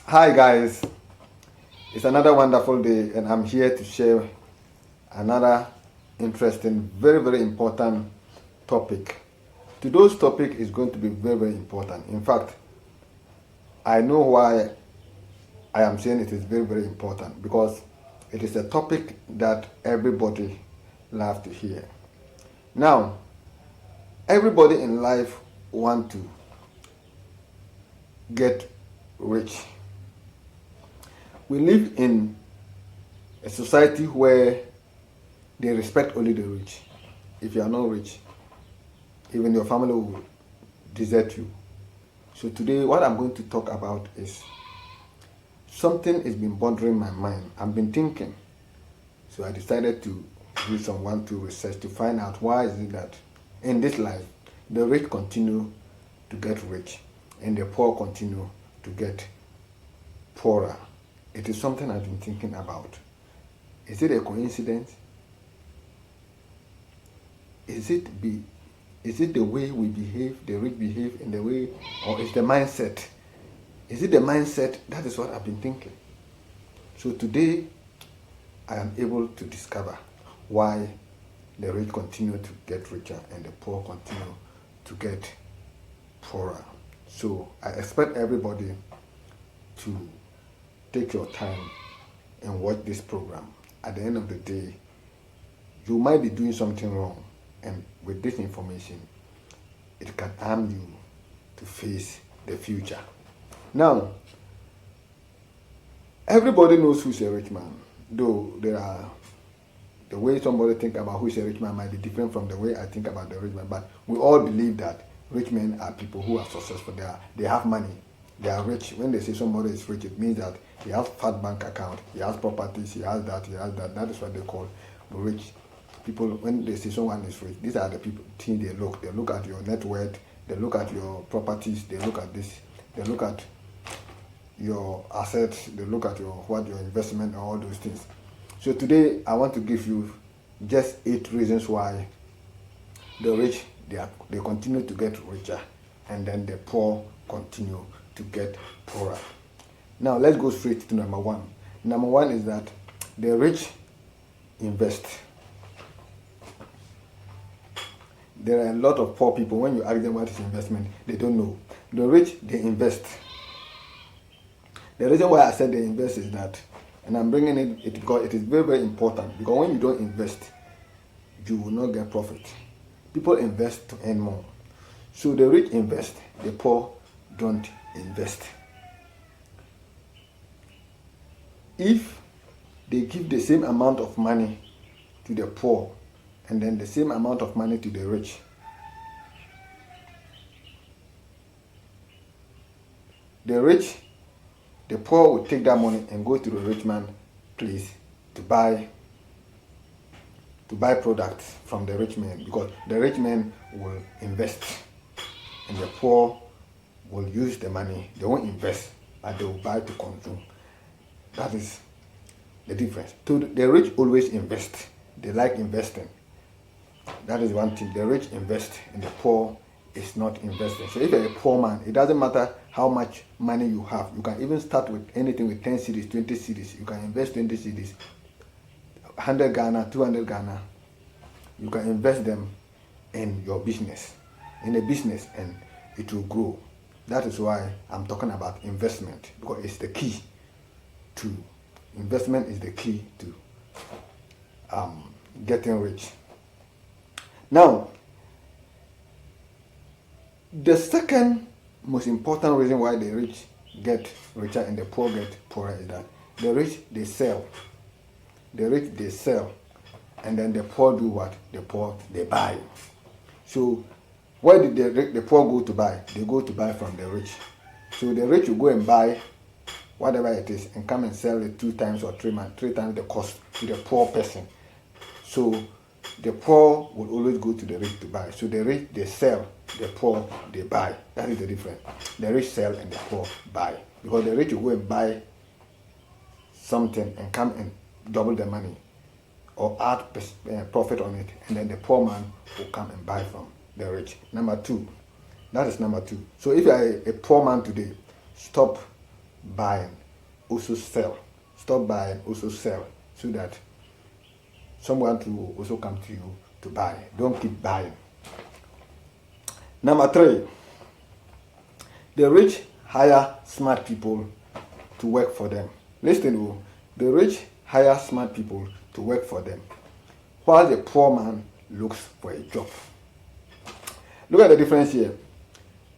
Hi guys, it's another wonderful day and I'm here to share another interesting, very important topic. Today's topic is going to be very important. In fact, I know why I am saying it is very important because it is a topic that everybody loves to hear. Now, everybody in life want to get rich. We live in a society where they respect only the rich. If you are not rich, even your family will desert you. So today what I'm going to talk about is something has been bothering my mind. I've been thinking. So I decided to do some one-two research to find out why is it that in this life the rich continue to get rich and the poor continue to get poorer. It is something I've been thinking about. Is it a coincidence? Is it the way we behave, the rich behave in the way, or is the mindset? Is it the mindset? That is what I've been thinking. So today, I am able to discover why the rich continue to get richer and the poor continue to get poorer. So I expect everybody to take your time and watch this program. At the end of the day, you might be doing something wrong, and with this information, it can arm you to face the future. Now, everybody knows who's a rich man, though the way somebody think about who's a rich man might be different from the way I think about the rich man, but we all believe that rich men are people who are successful. They have money. They are rich. When they say somebody is rich, it means that he has fat bank account, he has properties, he has that, he has that. That is what they call rich people. When they say someone is rich, these are the people things they look. They look at your net worth, they look at your properties, they look at this, they look at your assets, they look at your investment and all those things. So today I want to give you just 8 reasons why the rich they continue to get richer and then the poor continue to get poorer. Now let's go straight to number 1. Number 1 is that the rich invest. There are a lot of poor people. When you ask them what is investment, they don't know. The rich, they invest. The reason why I said they invest is that, and I'm bringing it because it is very important, because when you don't invest, you will not get profit. People invest to earn more. So the rich invest, the poor don't invest. If they give the same amount of money to the poor and then the same amount of money to the rich, the poor will take that money and go to the rich man place to buy products from the rich man, because the rich man will invest and the poor will use the money. They won't invest, but they will buy to consume. That is the difference. So the rich always invest. They like investing. That is one thing. The rich invest and the poor is not investing. So if you're a poor man, it doesn't matter how much money you have. You can even start with anything with 10 cedis, 20 cedis. You can invest 20 cedis, 100 Ghana, 200 Ghana. You can invest them in your business, and it will grow. That is why I'm talking about investment, because it's the key to investment is the key to getting rich. Now, the second most important reason why the rich get richer and the poor get poorer is that the rich they sell. The rich they sell, and then the poor do what? The poor they buy. So where did the poor go to buy? They go to buy from the rich. So the rich will go and buy whatever it is and come and sell it 2 times or 3 times the cost to the poor person. So the poor will always go to the rich to buy. So the rich they sell, the poor they buy. That is the difference. The rich sell and the poor buy, because the rich will go and buy something and come and double the money or add profit on it, and then the poor man will come and buy from the rich. Number 2. That is number 2. So if you are a poor man today, stop buying, also sell. Stop buying, also sell, so that someone will also come to you to buy. Don't keep buying. Number 3, the rich hire smart people to work for them. Listen, the rich hire smart people to work for them, while the poor man looks for a job. Look at the difference here.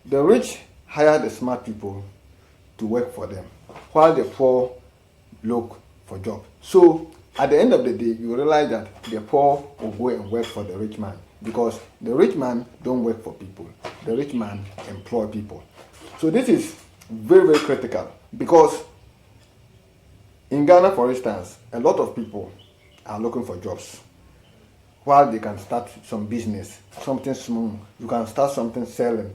The rich hire the smart people to work for them, while the poor look for job. So at the end of the day, you realize that the poor will go and work for the rich man, because the rich man don't work for people. The rich man employ people. So this is very, very critical, because in Ghana, for instance, a lot of people are looking for jobs, while they can start some business, something small. You can start something selling.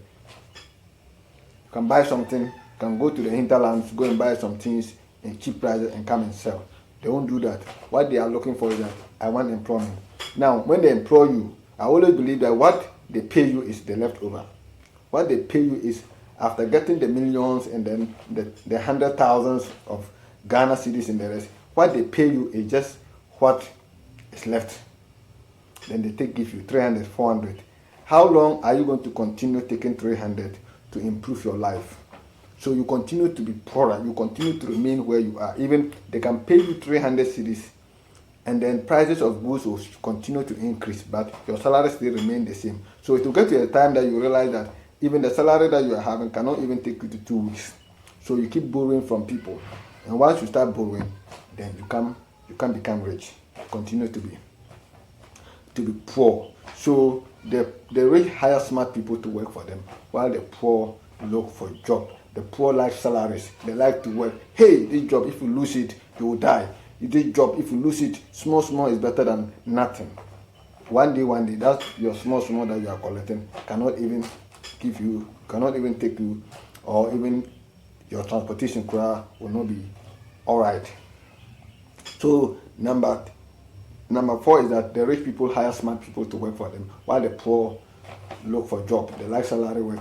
You can buy something, you can go to the hinterlands, go and buy some things in cheap prices and come and sell. They won't do that. What they are looking for is that I want employment. Now, when they employ you, I always believe that what they pay you is the leftover. What they pay you is after getting the millions and then the hundred thousands of Ghana cedis and the rest. What they pay you is just what is left. Then they give you 300, 400. How long are you going to continue taking 300 to improve your life? So you continue to be poorer, you continue to remain where you are. Even they can pay you 300 cedis, and then prices of goods will continue to increase, but your salary still remain the same. So it will get to a time that you realize that even the salary that you are having cannot even take you to 2 weeks. So you keep borrowing from people. And once you start borrowing, then you can become rich. Continue to be poor. So the rich hire smart people to work for them, while the poor look for a job. The poor like salaries. They like to work. Hey, this job, if you lose it, you will die. This job, if you lose it, small is better than nothing. One day, that's your small that you are collecting cannot even give you, cannot even take you, or even your transportation will not be all right. So number 4 is that the rich people hire smart people to work for them, while the poor look for job. They like salary work.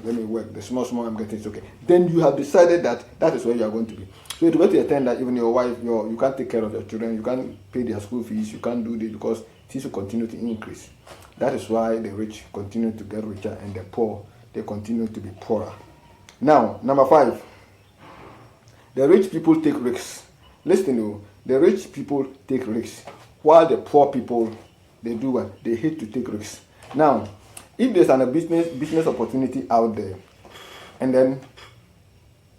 Let me work. The small I'm getting is okay. Then you have decided that is where you are going to be. So to go to a time that even your wife, you can't take care of your children, you can't pay their school fees, you can't do this, because things will continue to increase. That is why the rich continue to get richer and the poor, they continue to be poorer. Now, number 5, the rich people take risks. Listen, the rich people take risks, while the poor people, they do what? They hate to take risks. Now, if there's a business opportunity out there, and then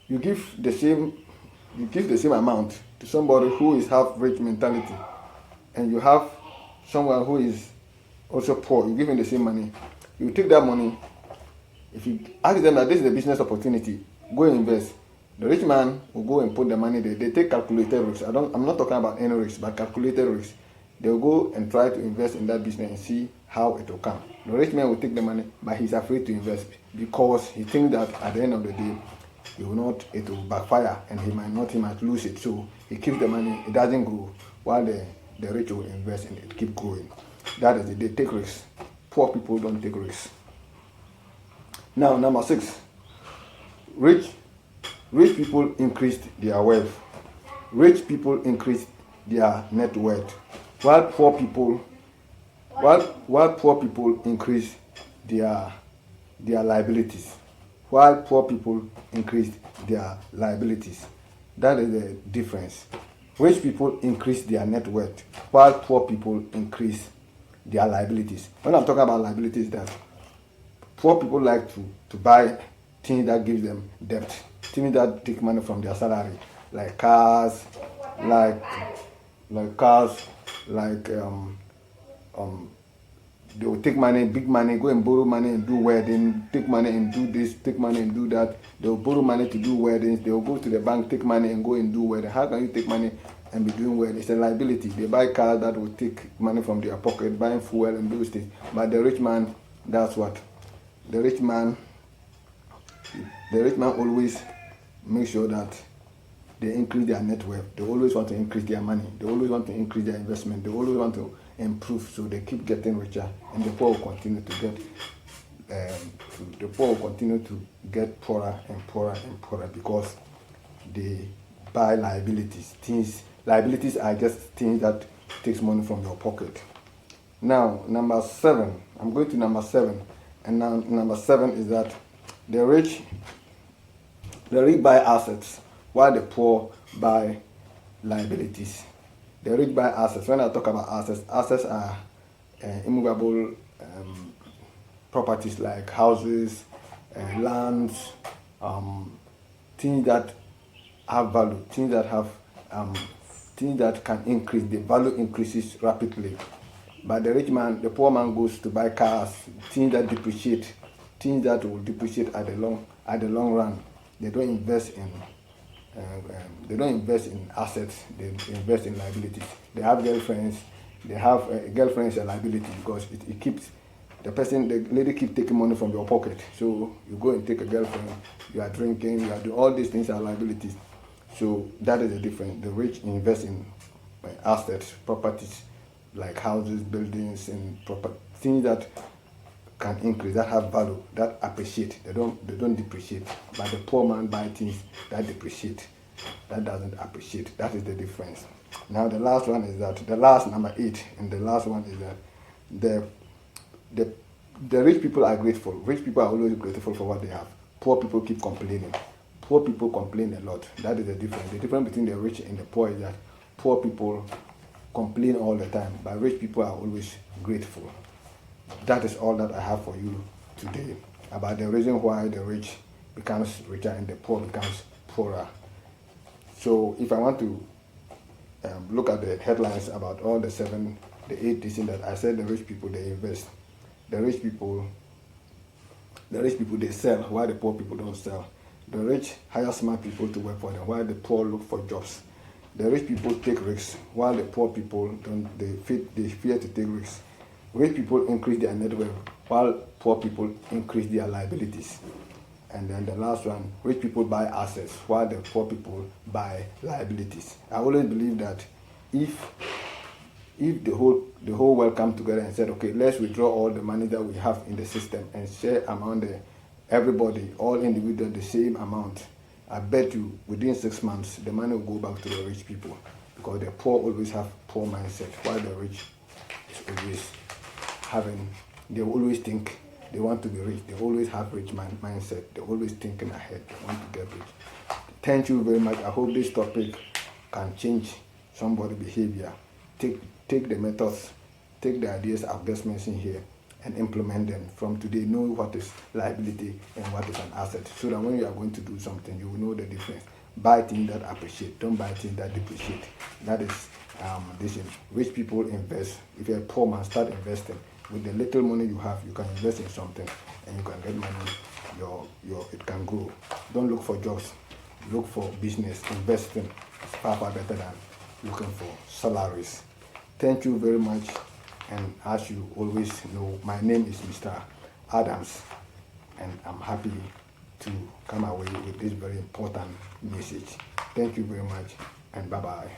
you give the same amount to somebody who is half rich mentality, and you have someone who is also poor, you give him the same money, you take that money. If you ask them that this is a business opportunity, go and invest. The rich man will go and put the money there. They take calculated risks. I'm not talking about any risks, but calculated risks. They will go and try to invest in that business and see how it will come. The rich man will take the money, but he's afraid to invest because he thinks that at the end of the day, it will backfire and he might lose it. So he keeps the money, it doesn't grow, while the rich will invest and it keep growing. That is it. They take risks. Poor people don't take risks. Now, number 6, rich people increased their wealth. Rich people increased their net worth, while poor people increase their liabilities. While poor people increase their liabilities. That is the difference. Rich people increase their net worth, while poor people increase their liabilities. When I'm talking about liabilities, that poor people like to buy things that give them debt, things that take money from their salary, like cars, they will take money, big money, go and borrow money and do wedding, take money and do this, take money and do that. They will borrow money to do weddings. They will go to the bank, take money and go and do wedding. How can you take money and be doing wedding? It's a liability. They buy cars that will take money from their pocket, buying fuel and those things. But the rich man, that's what? The rich man always makes sure that they increase their net worth. They always want to increase their money. They always want to increase their investment. They always want to improve, so they keep getting richer, and the poor will continue to get the poor will continue to get poorer and poorer and poorer because they buy liabilities. Liabilities are just things that takes money from your pocket. Now, number 7. I'm going to number 7, and now number 7 is that the rich buy assets while the poor buy liabilities. The rich buy assets. When I talk about assets are immovable properties like houses, lands, things that have value, things that can increase. The value increases rapidly. But the poor man goes to buy cars, things that depreciate, things that will depreciate at the long run. They don't invest in assets. They invest in liabilities. They have girlfriends. They have girlfriends a liability because it keeps the lady keep taking money from your pocket. So you go and take a girlfriend. You are drinking. You are doing all these things are liabilities. So that is the difference. The rich invest in assets, properties like houses, buildings, and things that can increase, that have value, that appreciate. They don't depreciate. But the poor man buy things that depreciate, that doesn't appreciate. That is the difference. Now the last one is that number 8, and the last one is that the rich people are grateful. Rich people are always grateful for what they have. Poor people keep complaining. Poor people complain a lot. That is the difference. The difference between the rich and the poor is that poor people complain all the time, but rich people are always grateful. That is all that I have for you today about the reason why the rich becomes richer and the poor becomes poorer. So if I want to look at the headlines about all the 8 things that I said, the rich people, they invest. The rich people they sell while the poor people don't sell. The rich hire smart people to work for them while the poor look for jobs. The rich people take risks while the poor people don't. They fear to take risks. Rich people increase their net worth while poor people increase their liabilities. And then the last one, rich people buy assets while the poor people buy liabilities. I always believe that if the whole world come together and said, okay, let's withdraw all the money that we have in the system and share among everybody, all individuals, the same amount, I bet you within 6 months the money will go back to the rich people, because the poor always have poor mindset, while the rich is always they always think they want to be rich. They always have rich mindset. They're always thinking ahead. They want to get rich. Thank you very much. I hope this topic can change somebody's behavior. Take the methods, take the ideas I've just mentioned here, and implement them. From today, know what is liability and what is an asset, so that when you are going to do something, you will know the difference. Buy things that appreciate. Don't buy things that depreciate. That is this. Rich people invest. If you're a poor man, start investing. With the little money you have, you can invest in something, and you can get money. It can grow. Don't look for jobs. Look for business. Investing is far better than looking for salaries. Thank you very much. And as you always know, my name is Mr. Adams, and I'm happy to come away with this very important message. Thank you very much, and bye-bye.